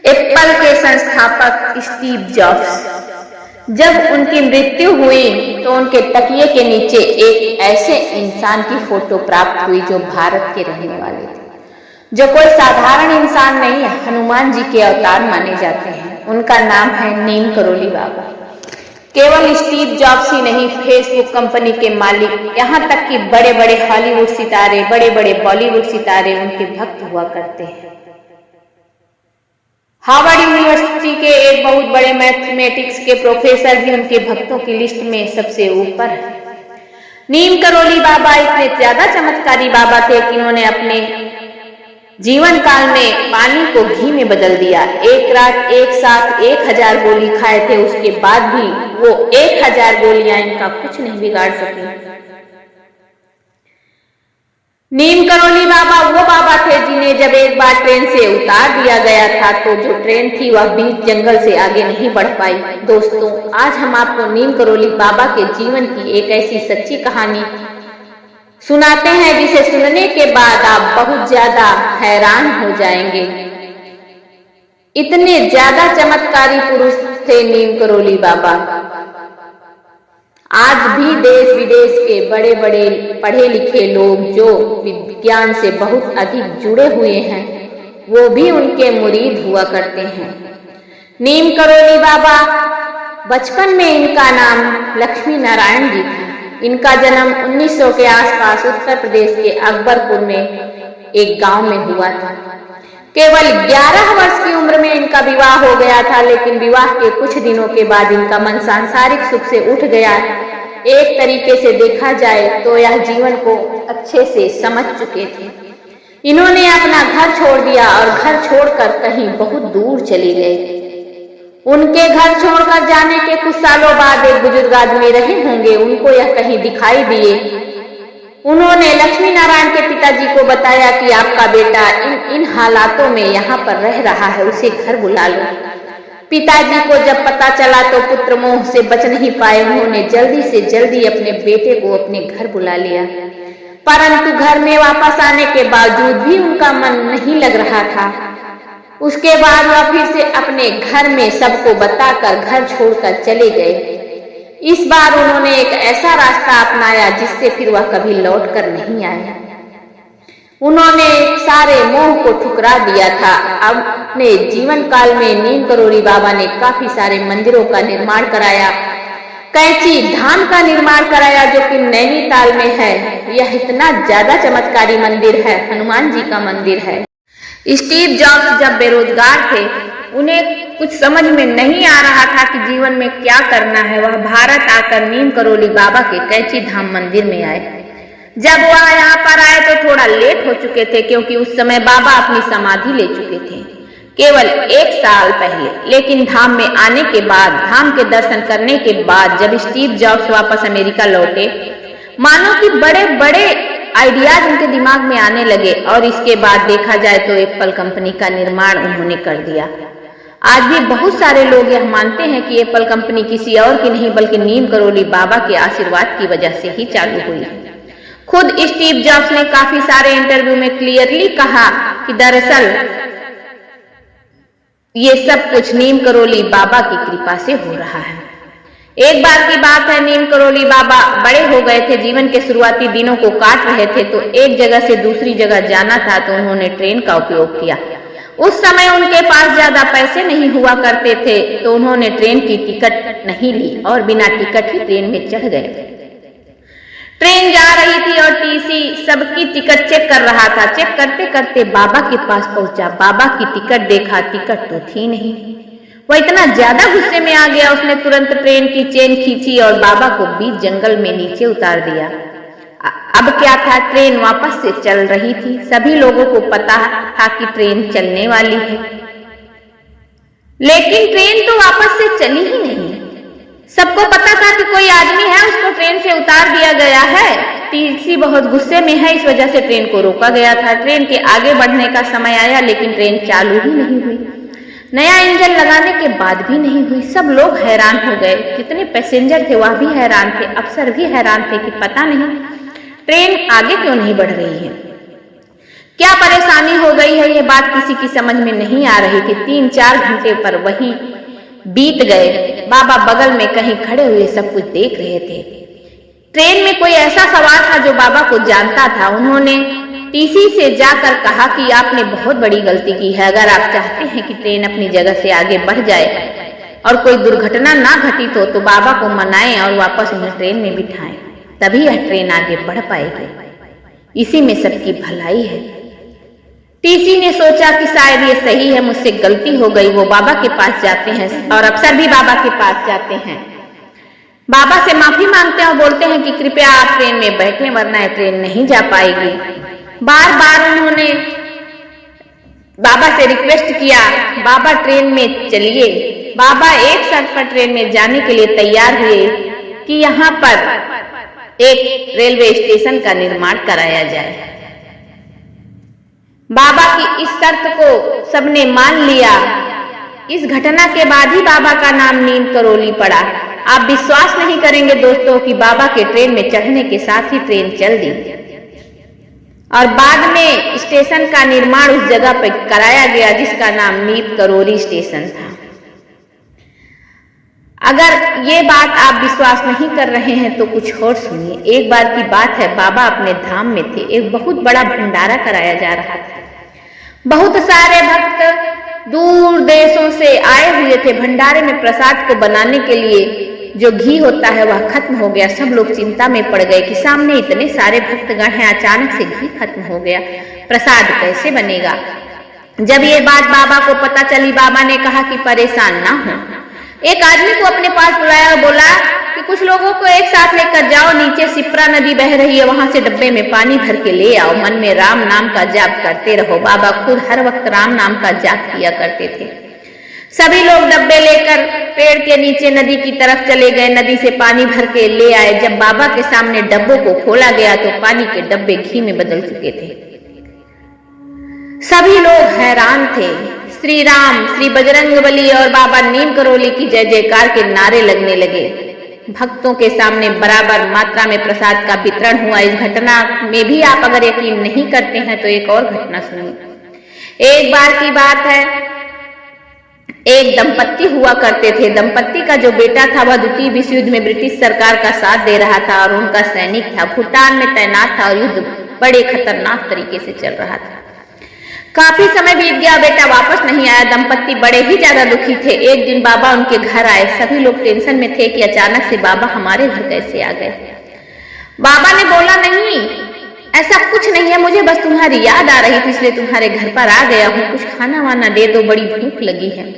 Apple के संस्थापक Steve jobs, जब उनकी मृत्यु हुई तो उनके तकिए के नीचे एक ऐसे इंसान की फोटो प्राप्त हुई जो भारत के रहने वाले थे, जो कोई साधारण इंसान नहीं, हनुमान जी के अवतार माने जाते हैं। उनका नाम है नीम करोली बाबा। केवल स्टीव जॉब्स ही नहीं, फेसबुक कंपनी के मालिक, यहाँ तक कि बड़े बड़े हॉलीवुड सितारे, बड़े बड़े बॉलीवुड सितारे उनके भक्त हुआ करते हैं। हार्वर्ड यूनिवर्सिटी के एक बहुत बड़े मैथमेटिक्स के प्रोफेसर भी उनके भक्तों की लिस्ट में सबसे ऊपर है। नीम करोली बाबा इतने ज्यादा चमत्कारी बाबा थे कि उन्होंने अपने जीवन काल में पानी को घी में बदल दिया। एक रात एक साथ 1000 गोली खाए थे, उसके बाद भी वो 1000 गोलियां इनका कुछ नहीं बिगाड़ सकी। नीम करोली बाबा वो बाबा थे जिन्हें जब एक बार ट्रेन से उतार दिया गया था तो जो ट्रेन थी वह बीच जंगल से आगे नहीं बढ़ पाई। दोस्तों, आज हम आपको नीम करोली बाबा के जीवन की एक ऐसी सच्ची कहानी सुनाते हैं जिसे सुनने के बाद आप बहुत ज्यादा हैरान हो जाएंगे। इतने ज्यादा चमत्कारी पुरुष थे नीम करोली बाबा। आज भी देश विदेश के बड़े बड़े पढ़े लिखे लोग जो विज्ञान से बहुत अधिक जुड़े हुए हैं, वो भी उनके मुरीद हुआ करते हैं। नीम करोली बाबा, बचपन में इनका नाम लक्ष्मी नारायण जी था। इनका जन्म 1900 के आसपास उत्तर प्रदेश के अकबरपुर में एक गांव में हुआ था। केवल 11 वर्ष की उम्र में इनका विवाह हो गया था, लेकिन विवाह के कुछ दिनों के बाद इनका मन सांसारिक सुख से उठ गया। एक तरीके से देखा जाए तो यह जीवन को अच्छे से समझ चुके थे। इन्होंने अपना घर छोड़ दिया और घर छोड़कर कहीं बहुत दूर चले गए। उनके घर छोड़कर जाने के कुछ सालों बाद एक बुजुर्ग आदमी रहे होंगे, उनको यह कहीं दिखाई दिए। उन्होंने लक्ष्मी नारायण के पिताजी को बताया कि आपका बेटा इन हालातों में यहाँ पर रह रहा है, उसे घर बुला लो। पिताजी को जब पता चला तो पुत्र मोह से बच नहीं पाए। उन्होंने जल्दी से जल्दी अपने बेटे को अपने घर बुला लिया, परंतु घर में वापस आने के बावजूद भी उनका मन नहीं लग रहा था। उसके बाद वह फिर से अपने घर में सबको बताकर घर छोड़कर चले गए। इस बार उन्होंने एक ऐसा रास्ता अपनाया जिससे फिर वह कभी लौट कर नहीं आए। उन्होंने सारे मोह को ठुकरा दिया था। अब अपने जीवन काल में नीम करोली बाबा ने काफी सारे मंदिरों का निर्माण कराया। कैंची धाम का निर्माण कराया जो कि नैनीताल में है। यह इतना ज्यादा चमत्कारी मंदिर है, हनुमान जी का मंदिर है। स्टीव जॉब्स जब बेरोजगार थे, उन्हें कुछ समझ में नहीं आ रहा था कि जीवन में क्या करना है। वह भारत आकर नीम करोली बाबा के कैंची धाम मंदिर में आए। जब वह यहाँ पर आए तो थोड़ा लेट हो चुके थे, क्योंकि उस समय बाबा अपनी समाधि ले चुके थे केवल 1 साल पहले। लेकिन धाम में आने के बाद, धाम के दर्शन करने के बाद जब स्टीव जॉब्स वापस अमेरिका लौटे, मानो कि बड़े बड़े आइडियाज उनके दिमाग में आने लगे। और इसके बाद देखा जाए तो एप्पल कंपनी का निर्माण उन्होंने कर दिया। आज भी बहुत सारे लोग यह मानते हैं कि एप्पल कंपनी किसी और की नहीं बल्कि नीम करोली बाबा के आशीर्वाद की वजह से ही चालू हुई। खुद स्टीव जॉब्स ने काफी सारे इंटरव्यू में क्लियरली कहा कि दरअसल ये सब कुछ नीम करोली बाबा की कृपा से हो रहा है। एक बार की बात है, नीम करोली बाबा बड़े हो गए थे, जीवन के शुरुआती दिनों को काट रहे थे, तो एक जगह से दूसरी जगह जाना था तो उन्होंने ट्रेन का उपयोग किया। उस समय उनके पास ज्यादा पैसे नहीं हुआ करते थे, तो उन्होंने ट्रेन की टिकट नहीं ली और बिना टिकट ही ट्रेन में चढ़ गए। ट्रेन जा रही थी और टीसी सबकी टिकट चेक कर रहा था। चेक करते करते बाबा के पास पहुंचा। बाबा की टिकट देखा, टिकट तो थी नहीं। वह इतना ज्यादा गुस्से में आ गया, उसने तुरंत ट्रेन की चेन खींची और बाबा को बीच जंगल में नीचे उतार दिया। अब क्या था, ट्रेन वापस से चल रही थी। सभी लोगों को पता था कि ट्रेन चलने वाली है, लेकिन ट्रेन तो वापस से चली ही नहीं। सबको पता था कि कोई आदमी है, उसको ट्रेन से उतार दिया गया है। टीसी बहुत गुस्से में है, इस वजह से ट्रेन को रोका गया था। ट्रेन के आगे बढ़ने का समय आया, लेकिन ट्रेन चालू ही नहीं हुई। नया इंजन लगाने के बाद भी नहीं हुई। सब लोग हैरान हो गए। जितने पैसेंजर थे वह भी हैरान थे, अफसर भी हैरान थे कि पता नहीं ट्रेन आगे क्यों नहीं बढ़ रही है। क्या परेशानी हो गई है, ये बात किसी की समझ में नहीं आ रही थी। 3-4 घंटे पर वही बीत गए। बाबा बगल में कहीं खड़े हुए सब कुछ देख रहे थे। ट्रेन में कोई ऐसा सवार था जो बाबा को जानता था। उन्होंने टीसी से जाकर कहा कि आपने बहुत बड़ी गलती की है। अगर आप चाहते हैं कि ट्रेन अपनी जगह से आगे बढ़ जाए और कोई दुर्घटना ना घटित हो तो बाबा को मनाएं और वापस उन्हें ट्रेन में बिठाएं, तभी यह ट्रेन आगे बढ़ पाएगी। इसी में सबकी भलाई है। टीसी ने सोचा कि शायद ये सही है, मुझसे गलती हो गई। वो बाबा के पास जाते हैं और अफसर भी बाबा के पास जाते हैं। बाबा से माफी मांगते हैं और बोलते हैं कि कृपया आप ट्रेन में बैठें, वरना ट्रेन नहीं जा पाएगी। बार बार उन्होंने बाबा से रिक्वेस्ट किया, बाबा ट्रेन में चलिए। बाबा एक शर्त पर ट्रेन में जाने के लिए तैयार हुए कि यहाँ पर एक रेलवे स्टेशन का निर्माण कराया जाए। बाबा की इस शर्त को सबने मान लिया। इस घटना के बाद ही बाबा का नाम नीम करौली पड़ा। आप विश्वास नहीं करेंगे दोस्तों कि बाबा के ट्रेन में चढ़ने के साथ ही ट्रेन चल दी और बाद में स्टेशन का निर्माण उस जगह पर कराया गया जिसका नाम नीम करौली स्टेशन था। अगर ये बात आप विश्वास नहीं कर रहे हैं तो कुछ और सुनिए। एक बार की बात है, बाबा अपने धाम में थे। एक बहुत बड़ा भंडारा कराया जा रहा था। बहुत सारे भक्त दूर देशों से आए हुए थे। भंडारे में प्रसाद को बनाने के लिए जो घी होता है वह खत्म हो गया। सब लोग चिंता में पड़ गए कि सामने इतने सारे भक्तगण हैं, अचानक से घी खत्म हो गया, प्रसाद कैसे बनेगा। जब ये बात बाबा को पता चली, बाबा ने कहा कि परेशान ना हो। एक आदमी को अपने पास बुलाया और बोला कि कुछ लोगों को एक साथ लेकर जाओ, नीचे सिप्रा नदी बह रही है, वहां से डब्बे में पानी भर के ले आओ। मन में राम नाम का जाप करते रहो। बाबा खुद हर वक्त राम नाम का जाप किया करते थे। सभी लोग डब्बे लेकर पेड़ के नीचे नदी की तरफ चले गए। नदी से पानी भर के ले आए। जब बाबा के सामने डब्बों को खोला गया तो पानी के डब्बे घी में बदल चुके थे। सभी लोग हैरान थे। श्री राम, श्री बजरंगबली और बाबा नीम करौली की जय जयकार के नारे लगने लगे। भक्तों के सामने बराबर मात्रा में प्रसाद का वितरण हुआ। इस घटना में भी आप अगर यकीन नहीं करते हैं तो एक और घटना सुनिए। एक बार की बात है, एक दंपत्ति हुआ करते थे। दंपत्ति का जो बेटा था वह द्वितीय विश्व युद्ध में ब्रिटिश सरकार का साथ दे रहा था और उनका सैनिक था। भूटान में तैनात था और युद्ध बड़े खतरनाक तरीके से चल रहा था। काफी समय बीत गया, बेटा वापस नहीं आया। दंपत्ति बड़े ही ज्यादा दुखी थे। एक दिन बाबा उनके घर आए। सभी लोग टेंशन में थे कि अचानक से बाबा हमारे घर कैसे आ गए। बाबा ने बोला, नहीं ऐसा कुछ नहीं है, मुझे बस तुम्हारी याद आ रही थी इसलिए तुम्हारे घर पर आ गया हूँ। कुछ खाना वाना दे दो, बड़ी भूख लगी है।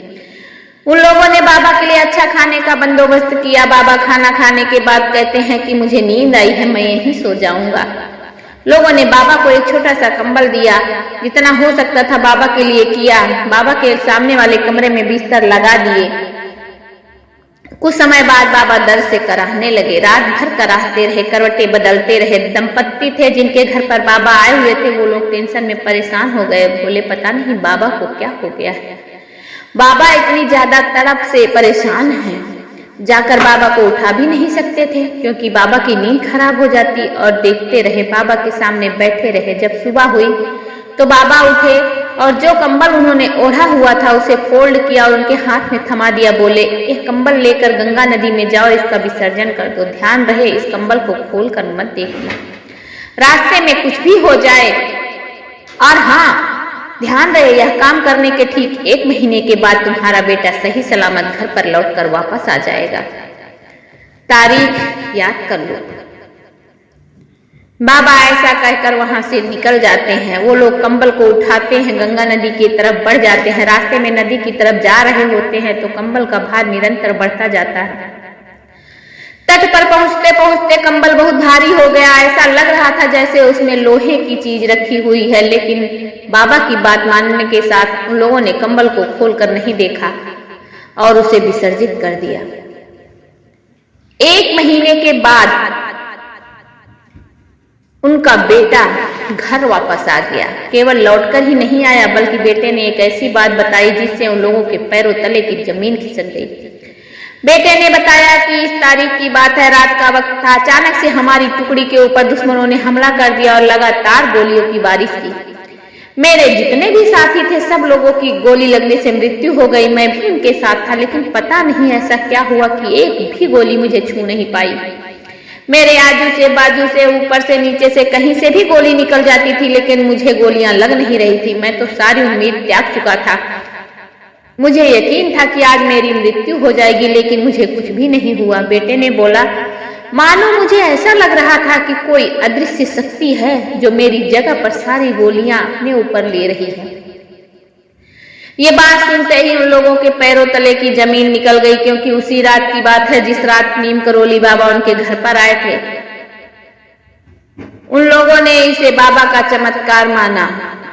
उन लोगों ने बाबा के लिए अच्छा खाने का बंदोबस्त किया। बाबा खाना खाने के बाद कहते हैं कि मुझे नींद आई है, मैं यहीं सो जाऊंगा। लोगों ने बाबा को एक छोटा सा कंबल दिया, जितना हो सकता था बाबा के लिए किया। बाबा के सामने वाले कमरे में बिस्तर लगा दिए। कुछ समय बाद बाबा दर्द से कराहने लगे। रात भर कराहते रहे, करवटें बदलते रहे। दंपत्ति थे जिनके घर पर बाबा आए हुए थे, वो लोग टेंशन में परेशान हो गए। बोले, पता नहीं बाबा को क्या हो गया है। बाबा इतनी ज्यादा तड़प से परेशान हैं, जाकर बाबा को उठा भी नहीं सकते थे क्योंकि बाबा की नींद खराब हो जाती। और देखते रहे, बाबा के सामने बैठे रहे। जब सुबह हुई तो बाबा उठे और जो कंबल उन्होंने ओढ़ा हुआ था उसे फोल्ड किया और उनके हाथ में थमा दिया। बोले, एक कंबल लेकर गंगा नदी में जाओ, इसका विसर्जन कर दो। ध्यान रहे इस कंबल को खोलकर मत देखना, रास्ते में कुछ भी हो जाए। और हाँ, ध्यान रहे यह काम करने के ठीक 1 महीने के बाद तुम्हारा बेटा सही सलामत घर पर लौटकर वापस आ जाएगा। तारीख याद कर लो। बाबा ऐसा कहकर वहां से निकल जाते हैं। वो लोग कंबल को उठाते हैं, गंगा नदी की तरफ बढ़ जाते हैं। रास्ते में नदी की तरफ जा रहे होते हैं तो कंबल का भार निरंतर बढ़ता जाता है। तट पर पहुंचते पहुंचते कंबल बहुत भारी हो गया। ऐसा लग रहा था जैसे उसमें लोहे की चीज रखी हुई है। लेकिन बाबा की बात मानने के साथ उन लोगों ने कंबल को खोलकर नहीं देखा और उसे विसर्जित कर दिया। 1 महीने के बाद उनका बेटा घर वापस आ गया। केवल लौटकर ही नहीं आया बल्कि बेटे ने एक ऐसी बात बताई जिससे उन लोगों के पैरों तले की जमीन खिसक गई। बेटे ने बताया कि इस तारीख की बात है, रात का वक्त था। अचानक से हमारी टुकड़ी के ऊपर दुश्मनों ने हमला कर दिया और लगातार गोलियों की बारिश की। मेरे जितने भी साथी थे सब लोगों की गोली लगने से मृत्यु हो गई। मैं भी उनके साथ था, लेकिन पता नहीं ऐसा क्या हुआ कि एक भी गोली मुझे छू नहीं पाई। मेरे आजू से, बाजू से, ऊपर से, नीचे से, कहीं से भी गोली निकल जाती थी, लेकिन मुझे गोलियां लग नहीं रही थी। मैं तो सारी उम्मीद त्याग चुका था। मुझे यकीन था कि आज मेरी मृत्यु हो जाएगी, लेकिन मुझे कुछ भी नहीं हुआ। बेटे ने बोला, मानो मुझे ऐसा लग रहा था कि कोई अदृश्य शक्ति है जो मेरी जगह पर सारी गोलियां अपने ऊपर ले रही है। ये बात सुनते ही उन लोगों के पैरों तले की जमीन निकल गई, क्योंकि उसी रात की बात है जिस रात नीम करोली बाबा उनके घर पर आए थे। उन लोगों ने इसे बाबा का चमत्कार माना।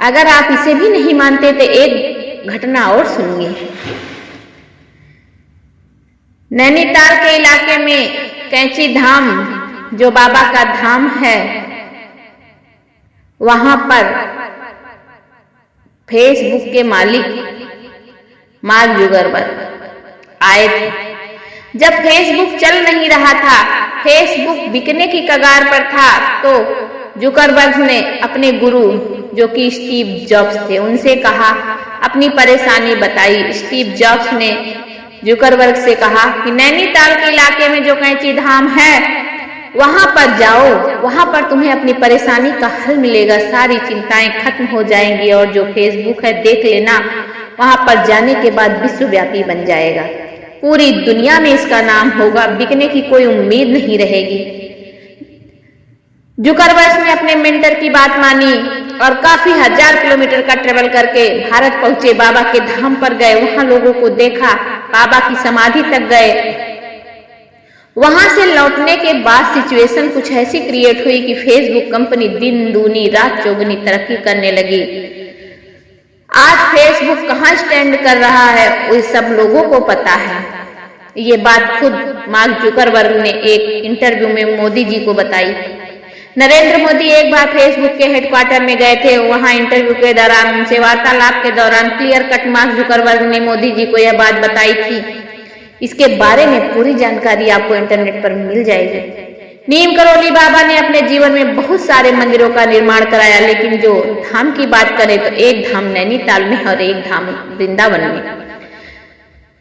अगर आप इसे भी नहीं मानते तो एक घटना और सुनिए। नैनीताल के इलाके में कैंची धाम जो बाबा का धाम है, वहां पर फेसबुक के मालिक मार्क जुकरबर्ग आए थे। जब फेसबुक चल नहीं रहा था, फेसबुक बिकने की कगार पर था, तो जुकरबर्ग ने अपने गुरु जो कि स्टीव जॉब्स थे उनसे कहा, अपनी परेशानी बताई। स्टीव जॉब्स ने जुकरबर्ग से कहा कि नैनीताल के इलाके में जो कैंची धाम है वहां पर जाओ, वहां पर तुम्हें अपनी परेशानी का हल मिलेगा, सारी चिंताएं खत्म हो जाएंगी, और जो फेसबुक है देख लेना, वहां पर जाने के बाद विश्वव्यापी बन जाएगा, पूरी दुनिया में इसका नाम होगा, बिकने की कोई उम्मीद नहीं रहेगी। जुकरबर्ग ने अपने मेंटर की बात मानी और काफी 1000 किलोमीटर का ट्रेवल करके भारत पहुंचे। बाबा के धाम पर गए, वहां लोगों को देखा, बाबा की समाधि तक गए। वहां से लौटने के बाद सिचुएशन कुछ ऐसी क्रिएट हुई कि फेसबुक कंपनी दिन दूनी रात चौगुनी तरक्की करने लगी। आज फेसबुक कहां स्टैंड कर रहा है वो सब लोगों को पता है। ये बात खुद मार्क जुकरबर्ग ने एक इंटरव्यू में मोदी जी को बताई। नरेंद्र मोदी एक बार फेसबुक के हेडक्वार्टर में गए थे। वहां इंटरव्यू के दौरान, उनसे वार्तालाप के दौरान क्लियर कट मार्क जुकरबर्ग ने मोदी जी को यह बात बताई थी। इसके बारे में पूरी जानकारी आपको इंटरनेट पर मिल जाएगी। नीम करोली बाबा ने अपने जीवन में बहुत सारे मंदिरों का निर्माण कराया, लेकिन जो धाम की बात करें तो एक धाम नैनीताल में और एक धाम वृंदावन में।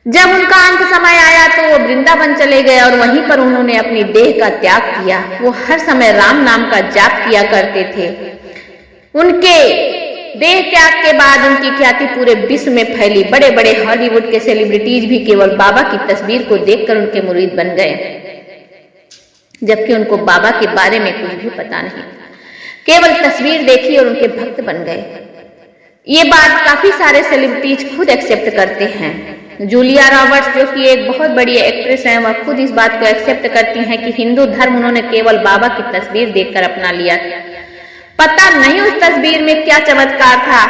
जब उनका अंत समय आया तो वो वृंदावन चले गए और वहीं पर उन्होंने अपनी देह का त्याग किया। वो हर समय राम नाम का जाप किया करते थे। उनके देह त्याग के बाद उनकी ख्याति पूरे विश्व में फैली। बड़े बड़े हॉलीवुड के सेलिब्रिटीज भी केवल बाबा की तस्वीर को देखकर उनके मुरीद बन गए, जबकि उनको बाबा के बारे में कुछ भी पता नहीं, केवल तस्वीर देखी और उनके भक्त बन गए। ये बात काफी सारे सेलिब्रिटीज खुद एक्सेप्ट करते हैं। जूलिया रॉबर्ट्स जो कि एक बहुत बड़ी एक्ट्रेस हैं, वह खुद इस बात को एक्सेप्ट करती हैं कि हिंदू धर्म उन्होंने केवल बाबा की तस्वीर देखकर अपना लिया। पता नहीं उस तस्वीर में क्या चमत्कार था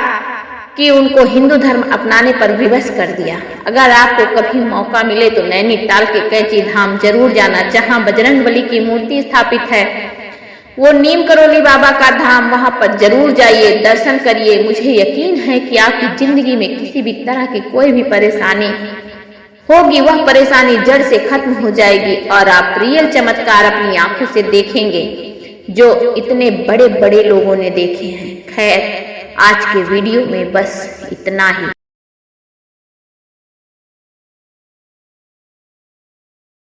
कि उनको हिंदू धर्म अपनाने पर विवश कर दिया। अगर आपको कभी मौका मिले तो नैनीताल के कैंची धाम जरूर जाना, जहां बजरंगबली की मूर्ति स्थापित है। वो नीम करोली बाबा का धाम, वहां पर जरूर जाइए, दर्शन करिए। मुझे यकीन है कि आपकी जिंदगी में किसी भी तरह की कोई भी परेशानी होगी, वह परेशानी जड़ से खत्म हो जाएगी और आप रियल चमत्कार अपनी आंखों से देखेंगे जो इतने बड़े बड़े लोगों ने देखे हैं। खैर, आज के वीडियो में बस इतना ही।